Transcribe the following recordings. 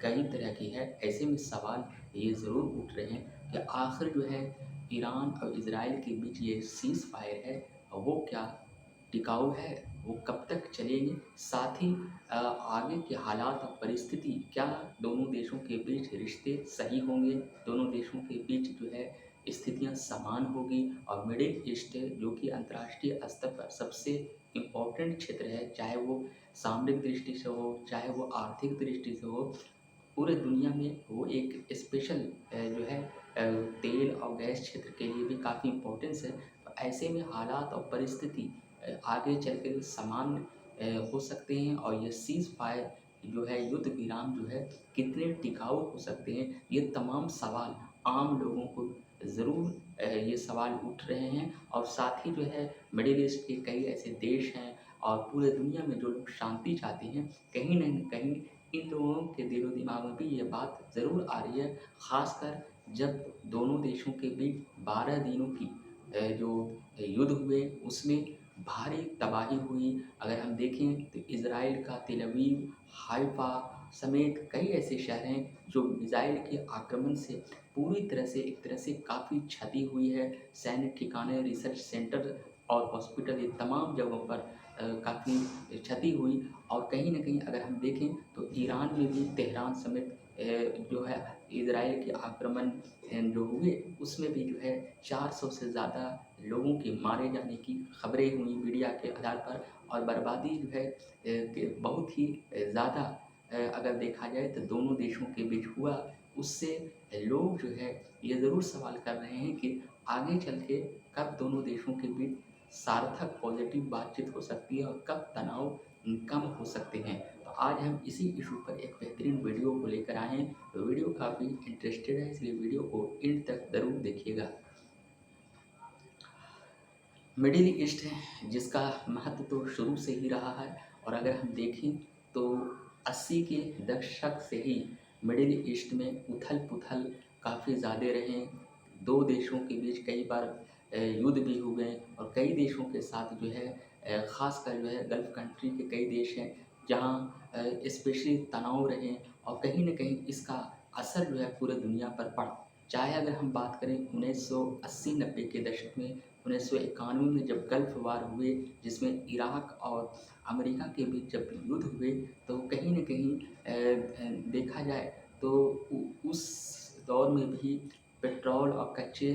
कई तरह की है। ऐसे में सवाल ये ज़रूर उठ रहे हैं कि आखिर जो है ईरान और इज़राइल के बीच ये सीज़ फायर है, वो क्या टिकाऊ है? वो कब तक चलेंगे? साथ ही आगे के हालात और परिस्थिति क्या दोनों देशों के बीच रिश्ते सही होंगे? दोनों देशों के बीच जो है स्थितियाँ समान होगी और मिडिल ईस्ट जो कि अंतर्राष्ट्रीय स्तर पर सबसे इम्पोर्टेंट क्षेत्र है, चाहे वो सामरिक दृष्टि से हो, चाहे वो आर्थिक दृष्टि से हो, पूरे दुनिया में वो एक स्पेशल जो है तेल और गैस क्षेत्र के लिए भी काफ़ी इम्पोर्टेंस है। तो ऐसे में हालात और परिस्थिति आगे चल के समान हो सकते हैं और ये सीज़ फायर जो है युद्ध विराम जो है कितने टिकाऊ हो सकते हैं, ये तमाम सवाल आम लोगों को ज़रूर ये सवाल उठ रहे हैं और साथ ही जो है मिडिल ईस्ट के कई ऐसे देश हैं और पूरे दुनिया में जो लोग शांति चाहते हैं, कहीं न कहीं इन लोगों के दिलो-दिमाग में भी ये बात ज़रूर आ रही है, ख़ासकर जब दोनों देशों के बीच 12 दिनों की जो युद्ध हुए, उसमें भारी तबाही हुई। अगर हम देखें तो इज़राइल का तेल अवीव, हाइफ़ा समेत कई ऐसे शहर हैं, जो मिसाइल के आक्रमण से पूरी तरह से एक तरह से काफ़ी क्षति हुई है। सैन्य ठिकाने, रिसर्च सेंटर और हॉस्पिटल ये तमाम जगहों पर काफ़ी क्षति हुई और कहीं न कहीं अगर हम देखें तो ईरान में भी तेहरान समेत जो है इज़राइल के आक्रमण जो हुए उसमें भी जो है 400 से ज़्यादा लोगों के मारे जाने की खबरें हुई मीडिया के आधार पर और बर्बादी जो है कि बहुत ही ज़्यादा अगर देखा जाए तो दोनों देशों के बीच हुआ। उससे लोग जो है ये ज़रूर सवाल कर रहे हैं कि आगे चल के कब दोनों देशों के बीच सार्थक पॉज़िटिव बातचीत हो सकती है और कब तनाव कम हो सकते हैं। तो आज हम इसी इशू पर एक बेहतरीन वीडियो को लेकर आए हैं। तो वीडियो काफ़ी इंटरेस्टेड है, इसलिए वीडियो को एंड तक ज़रूर देखिएगा। मिडिल ईस्ट है जिसका महत्व तो शुरू से ही रहा है और अगर हम देखें तो 80 के दशक से ही मिडिल ईस्ट में उथल-पुथल काफ़ी ज़्यादा रहे। 2 देशों के बीच कई बार युद्ध भी हुए और कई देशों के साथ जो है ख़ासकर जो है गल्फ़ कंट्री के कई देश हैं जहाँ स्पेशली तनाव रहे और कहीं न कहीं इसका असर जो है पूरे दुनिया पर पड़ा। चाहे अगर हम बात करें 1980-90 के दशक में 1991 में जब गल्फ़ वार हुए, जिसमें इराक और अमेरिका के बीच जब युद्ध हुए, तो कहीं न कहीं देखा जाए तो उस दौर में भी पेट्रोल और कच्चे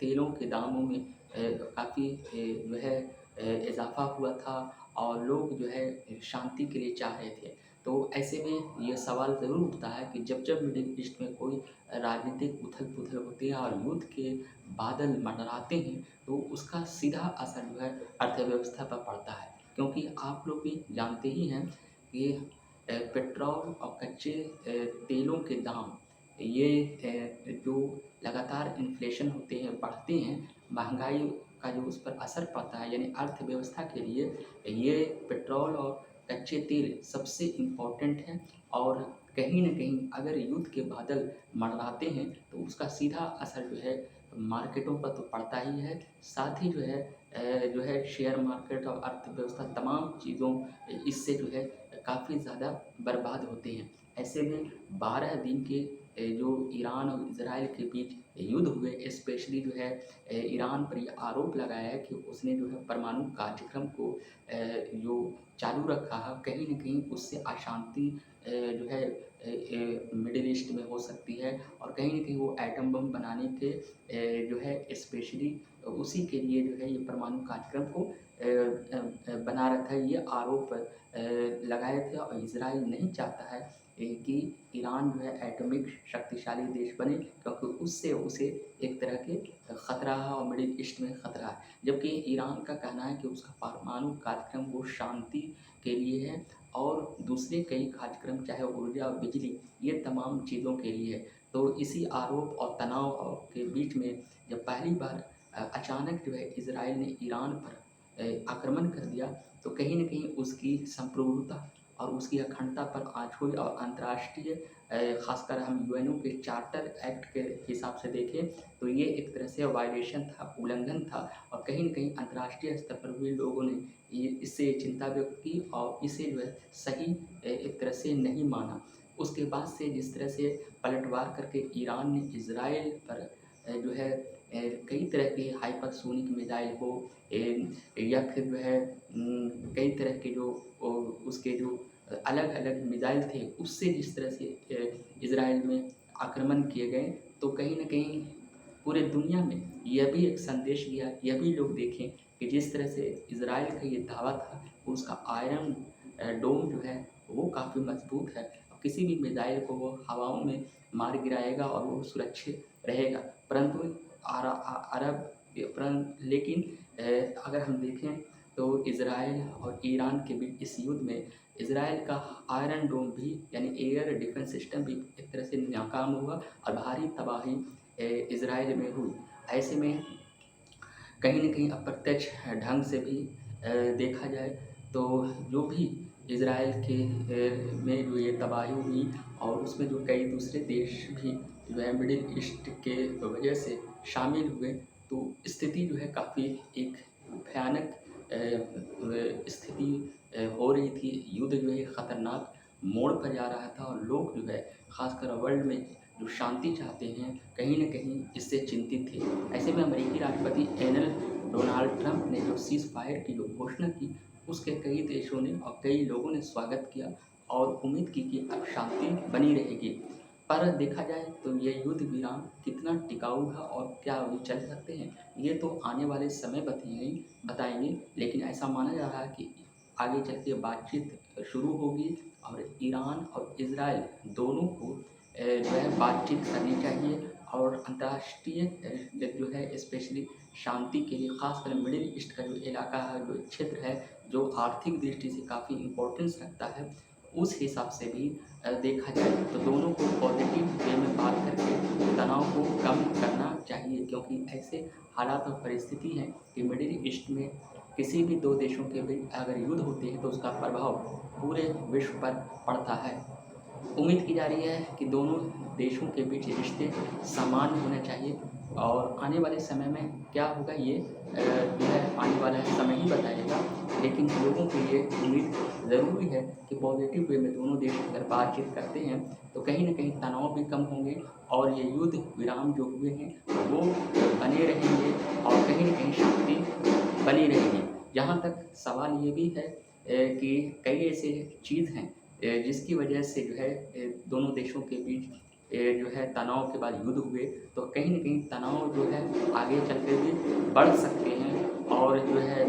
तेलों के दामों में काफ़ी जो है इज़ाफ़ा हुआ था और लोग जो है शांति के लिए चाह रहे थे। तो ऐसे में ये सवाल ज़रूर उठता है कि जब मिडिल ईस्ट में कोई राजनीतिक उथल-पुथल होती है और युद्ध के बादल मंडराते हैं, तो उसका सीधा असर जो है अर्थव्यवस्था पर पड़ता है। क्योंकि आप लोग भी जानते ही हैं कि पेट्रोल और कच्चे तेलों के दाम ये जो लगातार इन्फ्लेशन होते हैं, बढ़ते हैं, महँगाई का जो उस पर असर पड़ता है यानी अर्थव्यवस्था के लिए ये पेट्रोल और कच्चे तेल सबसे इम्पोर्टेंट हैं और कहीं न कहीं अगर युद्ध के बादल मंडराते हैं, तो उसका सीधा असर जो है मार्केटों पर तो पड़ता ही है, साथ ही जो है शेयर मार्केट और अर्थव्यवस्था तमाम चीज़ों इससे जो है काफ़ी ज़्यादा बर्बाद होते हैं। ऐसे में 12 दिन के जो ईरान और इज़राइल के बीच युद्ध हुए, स्पेशली जो है ईरान पर ये आरोप लगाया है कि उसने जो है परमाणु कार्यक्रम को जो चालू रखा है, कहीं न कहीं उससे अशांति जो है मिडिल ईस्ट में हो सकती है और कहीं न कहीं वो एटम बम बनाने के जो है स्पेशली उसी के लिए जो है ये परमाणु कार्यक्रम को बना रखा है, ये आरोप लगाए थे और इज़राइल नहीं चाहता है कि ईरान जो है एटॉमिक शक्तिशाली देश बने क्योंकि उससे उसे एक तरह के खतरा है और मिडिल ईस्ट में खतरा है। जबकि ईरान का कहना है कि उसका परमाणु कार्यक्रम वो शांति के लिए है और दूसरे कई कार्यक्रम चाहे ऊर्जा और बिजली ये तमाम चीज़ों के लिए है। तो इसी आरोप और तनाव के बीच में जब पहली बार अचानक जो है इज़राइल ने ईरान पर आक्रमण कर दिया, तो कहीं न कहीं उसकी संप्रभुता और उसकी अखंडता पर आँच हुई और अंतर्राष्ट्रीय ख़ासकर हम यूएनओ के चार्टर एक्ट के हिसाब से देखें, तो ये एक तरह से वायलेशन था, उल्लंघन था और कहीं न कहीं अंतर्राष्ट्रीय स्तर पर भी लोगों ने ये इससे चिंता व्यक्त की और इसे जो है सही एक तरह से नहीं माना। उसके बाद से जिस तरह से पलटवार करके ईरान ने इज़राइल पर जो है कई तरह के हाइपरसोनिक मिसाइल हो या फिर जो है कई तरह के जो उसके जो अलग-अलग मिसाइल थे, उससे जिस तरह से इज़राइल में आक्रमण किए गए, तो कहीं न कहीं पूरे दुनिया में यह भी एक संदेश गया, यह भी लोग देखें कि जिस तरह से इज़राइल का ये दावा था, उसका आयरन डोम जो है, वो काफ़ी मज़बूत है। और किसी भी मिसाइल को वो हवाओं में मार गिराएगा और वो सुरक्षित रहेगा। परंतु अरब लेकिन अगर हम देखें तो इज़राइल और ईरान के बीच इस युद्ध में इज़राइल का आयरन डोम भी यानी एयर डिफेंस सिस्टम भी एक तरह से नाकाम हुआ और भारी तबाही इज़राइल में हुई। ऐसे में कहीं न कहीं अप्रत्यक्ष ढंग से भी देखा जाए तो जो भी इज़राइल के में जो ये तबाही हुई और उसमें जो कई दूसरे देश भी जो है मिडिल ईस्ट के वजह से शामिल हुए, तो स्थिति जो है काफ़ी एक भयानक स्थिति हो रही थी। युद्ध जो है ख़तरनाक मोड़ पर जा रहा था और लोग जो है ख़ासकर वर्ल्ड में जो शांति चाहते हैं, कहीं न कहीं इससे चिंतित थे। ऐसे में अमेरिकी राष्ट्रपति डोनाल्ड ट्रंप ने जो सीज़ फायर की जो घोषणा की, उसके कई देशों ने और कई लोगों ने स्वागत किया और उम्मीद की कि अब शांति बनी रहेगी। पर देखा जाए तो ये युद्ध विराम कितना टिकाऊ है और क्या अभी चल सकते हैं, ये तो आने वाले समय बताएँगे। लेकिन ऐसा माना जा रहा है कि आगे चल के बातचीत शुरू होगी और ईरान और इज़राइल दोनों को जो है बातचीत करनी चाहिए और अंतर्राष्ट्रीय जो है स्पेशली शांति के लिए ख़ासकर मिडिल ईस्ट का जो इलाका है, जो क्षेत्र है, जो आर्थिक दृष्टि से काफ़ी इम्पोर्टेंस रखता है, उस हिसाब से भी देखा जाए तो दोनों को पॉजिटिव वे में बात करके तनाव को कम करना चाहिए, क्योंकि ऐसे हालात और परिस्थिति है कि मिडिल ईस्ट में किसी भी 2 देशों के बीच अगर युद्ध होते हैं तो उसका प्रभाव पूरे विश्व पर पड़ता है। उम्मीद की जा रही है कि दोनों देशों के बीच रिश्ते सामान्य होने चाहिए और आने वाले समय में क्या होगा ये जो है आने वाला समय ही बताएगा। लेकिन लोगों के लिए उम्मीद ज़रूरी है कि पॉजिटिव वे में दोनों देश अगर बातचीत करते हैं तो कहीं न कहीं तनाव भी कम होंगे और ये युद्ध विराम जो हुए हैं वो बने रहेंगे और कहीं न कहीं शांति बनी रहेगी। जहाँ तक सवाल ये भी है कि कई ऐसे चीज़ हैं जिसकी वजह से जो है दोनों देशों के बीच जो है तनाव के बाद युद्ध हुए, तो कहीं न कहीं तनाव जो है आगे चल के भी बढ़ सकते हैं और जो है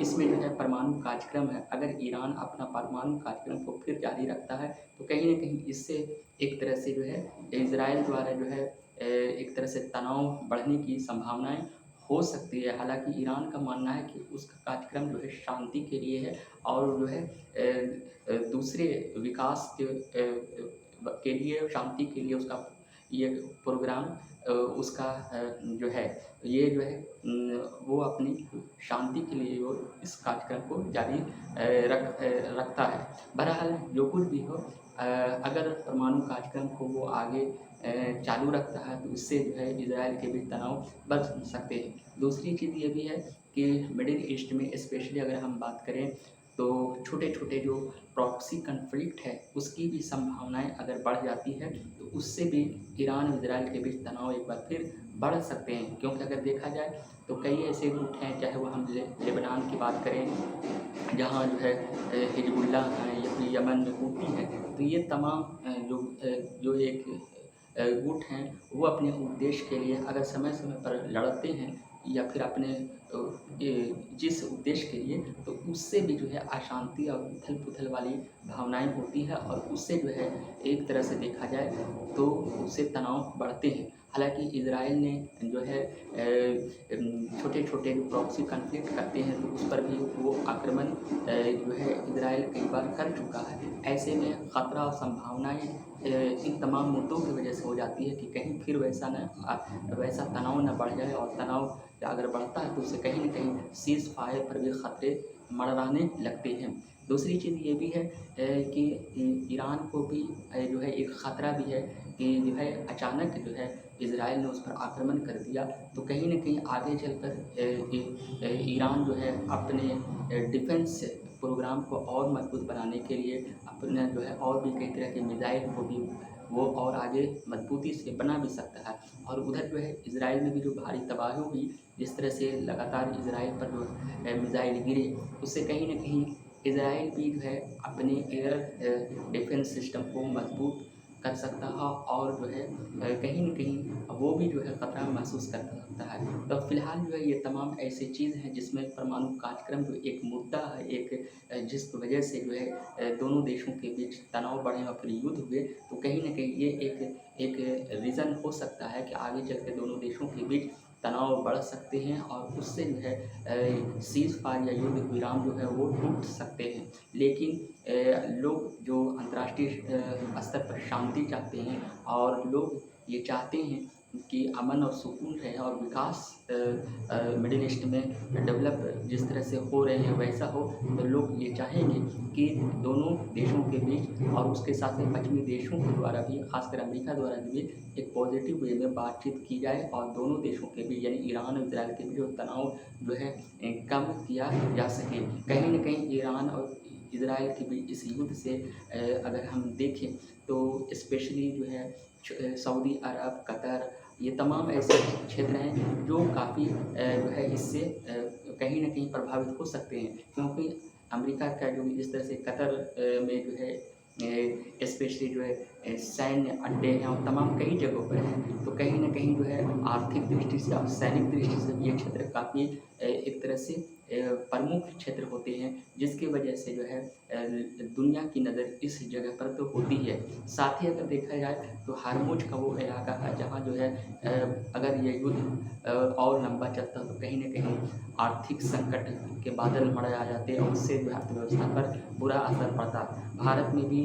इसमें जो है परमाणु कार्यक्रम है, अगर ईरान अपना परमाणु कार्यक्रम को फिर जारी रखता है, तो कहीं न कहीं इससे एक तरह से जो है इज़राइल द्वारा जो है एक तरह से तनाव बढ़ने की संभावनाएँ हो सकती है। हालाँकि ईरान का मानना है कि उसका कार्यक्रम जो है शांति के लिए है और जो है दूसरे विकास के लिए शांति के लिए उसका ये प्रोग्राम उसका जो है ये जो है वो अपनी शांति के लिए वो इस कार्यक्रम को जारी रखता है। बहरहाल जो कुछ भी हो अगर परमाणु कार्यक्रम को वो आगे चालू रखता है तो इससे जो है इज़राइल के बीच तनाव बढ़ सकते हैं। दूसरी चीज़ ये भी है कि मिडिल ईस्ट में स्पेशली अगर हम बात करें तो छोटे-छोटे जो प्रॉक्सी कॉन्फ्लिक्ट है, उसकी भी संभावनाएँ अगर बढ़ जाती है, तो उससे भी ईरान और इज़राइल के बीच तनाव एक बार फिर बढ़ सकते हैं। क्योंकि अगर देखा जाए तो कई ऐसे गुट हैं, चाहे वो हम लेबनान की बात करें, जहाँ जो है हिज़्बुल्लाह हैं या फिर यमन में हूती हैं, तो ये तमाम जो एक गुट हैं, वो अपने उद्देश्य के लिए अगर समय-समय पर लड़ते हैं या फिर अपने जिस उद्देश्य के लिए, तो उससे भी जो है अशांति और उथल-पुथल वाली भावनाएँ होती हैं और उससे जो है एक तरह से देखा जाए तो उससे तनाव बढ़ते हैं। हालाँकि इज़राइल ने जो है छोटे-छोटे जो प्रॉक्सी कॉन्फ्लिक्ट करते हैं तो उस पर भी वो आक्रमण जो है इज़राइल कई बार कर चुका है। ऐसे में ख़तरा और संभावनाएँ इन तमाम मुद्दों की वजह से हो जाती है कि कहीं फिर वैसा तनाव ना बढ़ जाए और तनाव अगर बढ़ता है तो उससे कहीं न कहीं सीज़ फायर पर भी खतरे मंडराने लगते हैं। दूसरी चीज़ ये भी है कि ईरान को भी जो है एक ख़तरा भी है कि जो है अचानक जो है इज़राइल ने उस पर आक्रमण कर दिया, तो कहीं न कहीं आगे चलकर ईरान जो है अपने डिफेंस प्रोग्राम को और मजबूत बनाने के लिए अपना जो है और भी कई तरह के मिसाइल को भी वो और आगे मजबूती से बना भी सकता है। और उधर जो है इज़राइल में भी जो भारी तबाही हुई, जिस तरह से लगातार इज़राइल पर जो मिसाइल गिरे, उससे कहीं न कहीं इज़राइल भी जो है अपने एयर डिफेंस सिस्टम को मजबूत कर सकता है और जो है कहीं न कहीं वो भी जो है खतरा महसूस कर सकता है। तो फिलहाल जो है ये तमाम ऐसी चीज़ हैं जिसमें परमाणु कार्यक्रम जो एक मुद्दा है, जिस वजह से जो है दोनों देशों के बीच तनाव बढ़े और फिर युद्ध हुए, तो कहीं न कहीं ये एक रीज़न हो सकता है कि आगे चल के दोनों देशों के बीच तनाव बढ़ सकते हैं और उससे जो है सीज़फायर या युद्ध विराम जो है वो टूट सकते हैं। लेकिन लोग जो अंतर्राष्ट्रीय स्तर पर शांति चाहते हैं और लोग ये चाहते हैं कि अमन और सुकून रहे और विकास मिडिल ईस्ट में डेवलप जिस तरह से हो रहे हैं वैसा हो, तो लोग ये चाहेंगे कि दोनों देशों के बीच और उसके साथ में पश्चिमी देशों के द्वारा भी, खासकर अमेरिका द्वारा भी एक पॉजिटिव वे में बातचीत की जाए और दोनों देशों के बीच यानी ईरान और इजराइल के बीच जो तनाव जो है कम किया जा सके। कहीं न कहीं ईरान और इजराइल के बीच इस युद्ध से अगर हम देखें तो स्पेशली जो है सऊदी अरब, कतर, ये तमाम ऐसे क्षेत्र हैं जो काफ़ी जो है इससे कहीं न कहीं प्रभावित हो सकते हैं, क्योंकि अमेरिका का जो इस तरह से कतर में जो है स्पेशली जो है सैन्य अड्डे हैं और तमाम कई जगहों पर हैं। तो कहीं न कहीं जो है आर्थिक दृष्टि से और सैनिक दृष्टि से भी ये क्षेत्र काफ़ी एक तरह से प्रमुख क्षेत्र होते हैं, जिसकी वजह से जो है दुनिया की नज़र इस जगह पर तो होती है। साथ ही अगर देखा जाए तो हार्मुज का वो इलाका है जहाँ जो है अगर ये युद्ध और लंबा चलता तो कहीं न कहीं आर्थिक संकट के बादल मंडराए आ जाते और उससे जो है अर्थव्यवस्था पर बुरा असर पड़ता। भारत में भी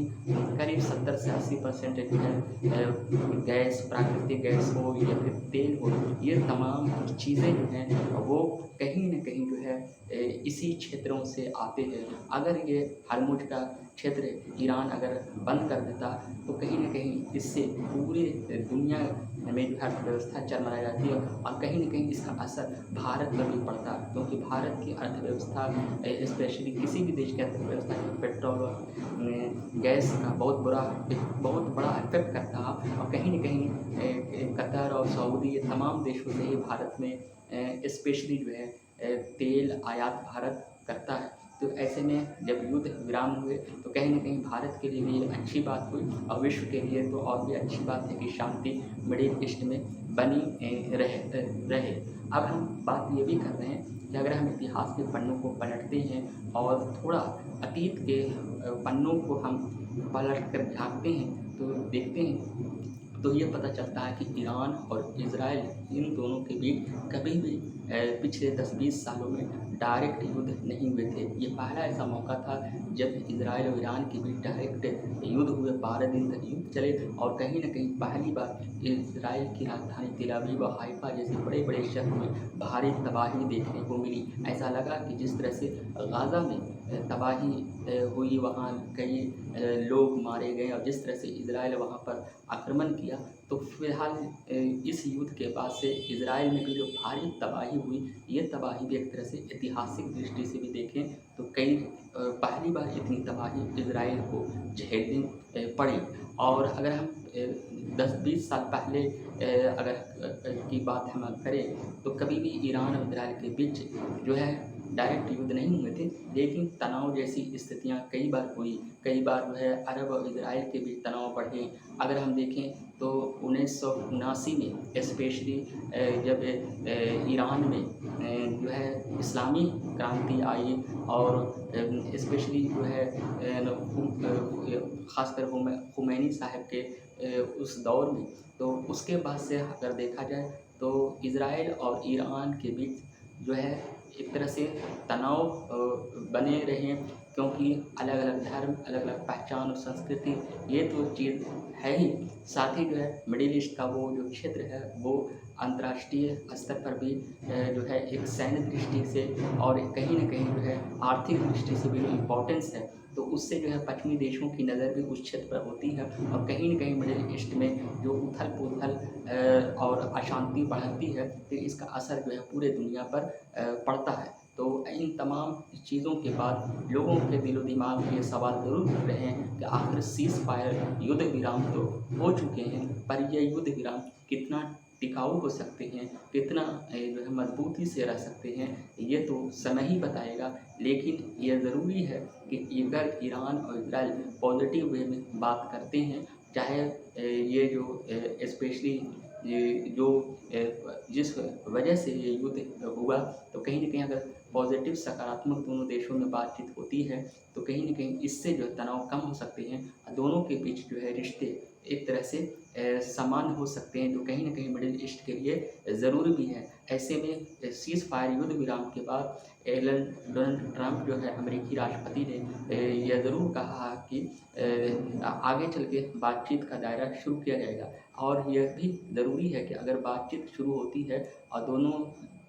करीब 70 से 80% जो है गैस, प्राकृतिक गैस हो या फिर तेल हो, ये तमाम चीज़ें जो हैं वो कहीं न कहीं जो है इसी क्षेत्रों से आते हैं। अगर ये हरमुज़ का क्षेत्र ईरान अगर बंद कर देता तो कहीं न कहीं इससे पूरे दुनिया में जो है अर्थव्यवस्था चरमरा जाती है और कहीं न कहीं इसका असर भारत पर भी पड़ता, क्योंकि भारत की अर्थव्यवस्था स्पेशली किसी भी देश की अर्थव्यवस्था में पेट्रोल और गैस का बहुत बड़ा इफ़ेक्ट करता है और कहीं न कहीं कतर और सऊदी ये तमाम देशों से ही भारत में स्पेशली जो है तेल आयात भारत करता है। तो ऐसे में जब युद्ध विराम हुए तो कहीं न कहीं भारत के लिए भी ये अच्छी बात हुई और विश्व के लिए तो और भी अच्छी बात है कि शांति मिडिल ईस्ट में बनी रहे। अब हम बात ये भी कर रहे हैं कि अगर हम इतिहास के पन्नों को पलटते हैं और थोड़ा अतीत के पन्नों को हम पलट कर झाँकते हैं तो देखते हैं तो ये पता चलता है कि ईरान और इज़राइल इन दोनों के बीच कभी भी पिछले 10-20 सालों में डायरेक्ट युद्ध नहीं हुए थे। ये पहला ऐसा मौका था जब इज़राइल और ईरान के बीच डायरेक्ट युद्ध हुए, 12 दिन तक युद्ध चले और कहीं न कहीं पहली बार इज़राइल की राजधानी तेल अवीव और हाइफा जैसे बड़े-बड़े शहरों में भारी तबाही देखने को मिली। ऐसा लगा कि जिस तरह से गाज़ा में तबाही हुई, वहाँ कई लोग मारे गए और जिस तरह से इज़राइल वहाँ पर आक्रमण किया, तो फ़िलहाल इस युद्ध के बाद से इज़राइल में भी जो भारी तबाही हुई, ये तबाही भी एक तरह से ऐतिहासिक दृष्टि से भी देखें तो पहली बार इतनी तबाही इज़राइल को झेलनी पड़ी। और अगर हम 10-20 साल पहले की बात हम करें तो कभी भी ईरान और इज़राइल के बीच जो है डायरेक्ट युद्ध नहीं हुए थे, लेकिन तनाव जैसी स्थितियाँ कई बार हुई। कई बार जो है अरब और इज़राइल के बीच तनाव बढ़े। अगर हम देखें तो 1979 में स्पेशली जब ईरान में जो है इस्लामी क्रांति आई और स्पेशली जो है ख़ासकर खुमैनी साहब के उस दौर में, तो उसके बाद से अगर देखा जाए तो इज़राइल और ईरान के बीच जो है एक तरह से तनाव बने रहे, क्योंकि अलग-अलग धर्म, अलग-अलग पहचान और संस्कृति ये तो चीज़ है ही, साथ ही जो है मिडिल ईस्ट का वो जो क्षेत्र है वो अंतर्राष्ट्रीय स्तर पर भी जो है एक सैन्य दृष्टि से और कहीं न कहीं जो है आर्थिक दृष्टि से भी इम्पोर्टेंस है। तो उससे जो है पश्चिमी देशों की नज़र भी उस क्षेत्र पर होती है और कहीं न कहीं मिडिल ईस्ट में जो उथल-पुथल और अशांति बढ़ती है, तो इसका असर जो है पूरे दुनिया पर पड़ता है। तो इन तमाम चीज़ों के बाद लोगों के दिलो दिमाग में ये सवाल ज़रूर उठ रहे हैं कि आखिर सीज़ फायर युद्ध विराम तो हो चुके हैं, पर ये युद्ध विराम कितना टिकाऊ हो सकते हैं, कितना जो है मजबूती से रह सकते हैं, ये तो समय ही बताएगा। लेकिन ये ज़रूरी है कि अगर ईरान और इज़राइल पॉज़िटिव वे में बात करते हैं, चाहे ये जो स्पेशली ये जो जिस वजह से ये युद्ध हुआ, तो कहीं न कहीं अगर पॉज़िटिव सकारात्मक दोनों देशों में बातचीत होती है, तो कहीं न कहीं इससे जो है तनाव कम हो सकते हैं। दोनों के बीच जो है रिश्ते एक तरह से समान हो सकते हैं, जो कहीं न कहीं मिडल ईस्ट के लिए ज़रूरी भी है। ऐसे में सीज़ फायर युद्ध विराम के बाद एलन डोनाल्ड ट्रंप जो है अमेरिकी राष्ट्रपति ने यह ज़रूर कहा कि आगे चल के बातचीत का दायरा शुरू किया जाएगा, और यह भी ज़रूरी है कि अगर बातचीत शुरू होती है और दोनों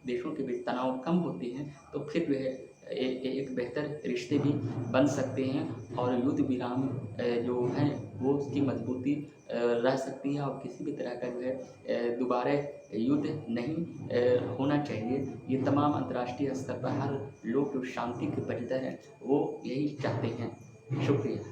देशों के बीच तनाव कम होते हैं, तो फिर जो है एक बेहतर रिश्ते भी बन सकते हैं और युद्ध विराम जो है वो उसकी मजबूती रह सकती है, और किसी भी तरह का जो है दोबारा युद्ध नहीं होना चाहिए। ये तमाम अंतर्राष्ट्रीय स्तर पर हर लोग जो शांति के परिधर हैं वो यही चाहते हैं। शुक्रिया।